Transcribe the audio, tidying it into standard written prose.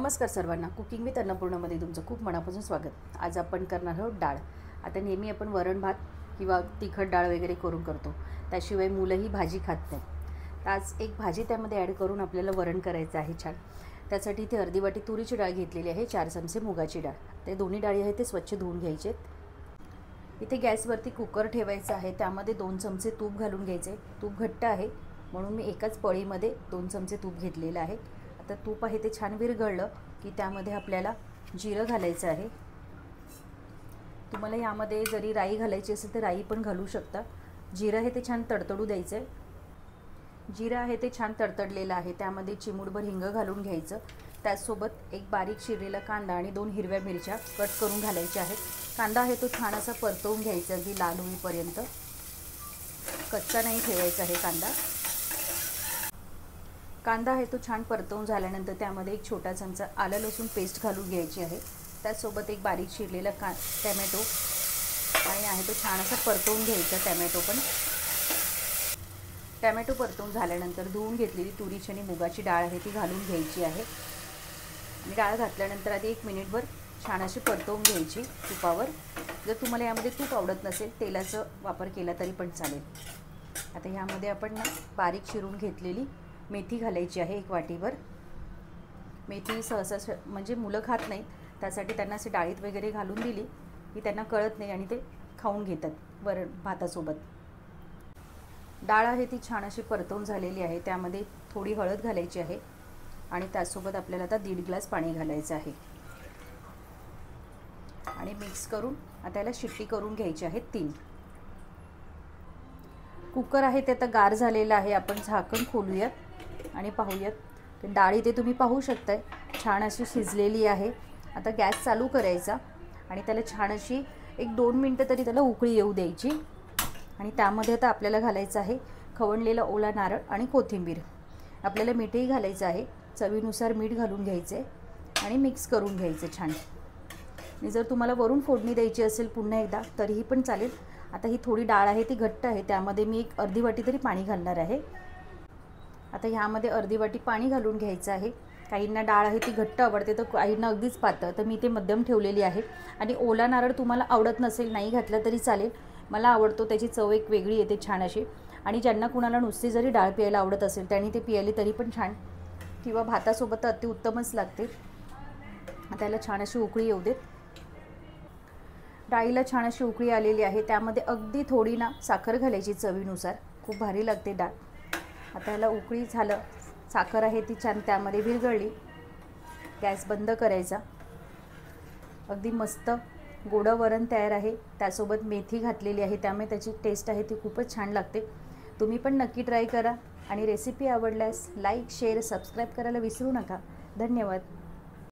नमस्कार सर्वांना, cooking with अन्नपूर्णामध्ये तुमचं खूप मनापासून स्वागत। आज आपण करणार आहोत डाळ। आता नेहमी आपण वरण भात किंवा तिखट डाळ वगैरे करून करतो, त्याशिवाय मुलंही भाजी खात नाहीत। तर आज एक भाजी त्यामध्ये ॲड करून आपल्याला वरण करायचं आहे छान। त्यासाठी इथे अर्धी वाटी तुरीची डाळ घेतलेली आहे, 4 चमचे मुगाची डाळ। ते दोन्ही डाळी आहेत ते स्वच्छ धुवून घ्यायचे। इथे गॅसवरती कुकर ठेवायचा आहे, त्यामध्ये 2 चमचे तूप घालून घ्यायचे। तूप घट्ट आहे म्हणून मी एकाच पळीमध्ये 2 चमचे तूप घेतलेलं आहे। आता तूप आहे ते छान विरघळलं की त्यामध्ये आपल्याला जिरं घालायचं आहे। तुम्हाला यामध्ये जरी राई घालायची असेल तर राई पण घालू शकता। जिरं आहे ते छान तडतडू द्यायचं आहे। जिरं आहे ते छान तडतडलेलं आहे, त्यामध्ये चिमूटभर हिंग घालून घ्यायचं। त्यासोबत एक बारीक चिरलेला कांदा आणि 2 हिरव्या मिरच्या कट करून घालायच्या आहेत। कांदा आहे तो छान असा परतवून घ्यायचा अगदी लाल होईपर्यंत, कच्चा नाही ठेवायचा आहे कांदा। कांदा आहे तो छान परतवून झाल्यानंतर त्यामध्ये एक छोटा चमचा आलं लसूण पेस्ट घालून घ्यायची आहे। त्यासोबत एक बारीक चिरलेला टॅमॅटो आणि आहे तो छान असा परतवून घ्यायचा। टॅमॅटो परतवून झाल्यानंतर धुवून घेतलेली तुरीची आणि मुगाची डाळ आहे ती घालून घ्यायची आहे। आणि डाळ घातल्यानंतर आधी 1 मिनिटभर छान अशी परतवून घ्यायची तुपावर। जर तुम्हाला यामध्ये तूप आवडत नसेल तेलाचा वापर केला तरी पण चालेल। आता ह्यामध्ये आपण बारीक चिरून घेतलेली मेथी घालायची आहे 1 वाटीभर। मेथी सहसा म्हणजे मुलं खात नाहीत, त्यासाठी त्यांना असे डाळीत वगैरे घालून दिली की त्यांना कळत नाही आणि ते खाऊन घेतात वरण भातासोबत। डाळ आहे ती छान अशी परतवून झालेली आहे, त्यामध्ये थोडी हळद घालायची आहे आणि त्यासोबत आपल्याला आता 1.5 ग्लास पाणी घालायचं आहे आणि मिक्स करून आता त्याला शिट्टी करून घ्यायची आहे 3। कुकर आहे ते आता गार झालेलं आहे, आपण झाकण खोलूयात आणि पाहूयात। तर डाळ इथे तुम्ही पाहू शकताय छान अशी शिजलेली आहे। आता गॅस चालू करायचा आणि त्याला छान अशी 1-2 मिनटं तरी त्याला उकळी येऊ द्यायची। आणि त्यामध्ये आता आपल्याला घालायचं आहे खवणलेला ओला नारळ आणि कोथिंबीर। आपल्याला मीठही घालायचं आहे, चवीनुसार मीठ घालून घ्यायचे आणि मिक्स करून घ्यायचे छान। आणि जर तुम्हाला वरून फोडणी द्यायची असेल पुन्हा एकदा तरीही पण चालेल। आता ही थोडी डाळ आहे ती घट्ट आहे, त्यामध्ये मी एक अर्धी वाटी तरी पाणी घालणार आहे। आता ह्यामध्ये अर्धी वाटी पाणी घालून घ्यायचं आहे। काहींना डाळ आहे ती घट्ट आवडते तर काहींना अगदीच पातळ, तर मी ते मध्यम ठेवलेली आहे। आणि ओला नारळ तुम्हाला आवडत नसेल नाही घातला तरी चालेल, मला आवडतो, त्याची चव एक वेगळी येते छान अशी। आणि ज्यांना कुणाला नुसती जरी डाळ प्यायला आवडत असेल त्यांनी ते पियाली तरी पण छान, किंवा भातासोबत तर अतिउत्तमच लागते। त्याला छान अशी उकळी येऊ देत। डाळीला छान अशी उकळी आलेली आहे, त्यामध्ये अगदी थोडी साखर घालायची चवीनुसार, खूप भारी लागते डाळ। आता याला उकळी झालं, साखर आहे ती छान त्यामध्ये विरघळली, गॅस बंद करायचा। अगदी मस्त गोड वरण तयार आहे, त्यासोबत मेथी घातलेली आहे त्यामुळे त्याची टेस्ट आहे ती खूपच छान लागते। तुम्ही पण नक्की ट्राय करा आणि रेसिपी आवडल्यास लाईक, शेअर, सबस्क्राईब करायला विसरू नका। धन्यवाद।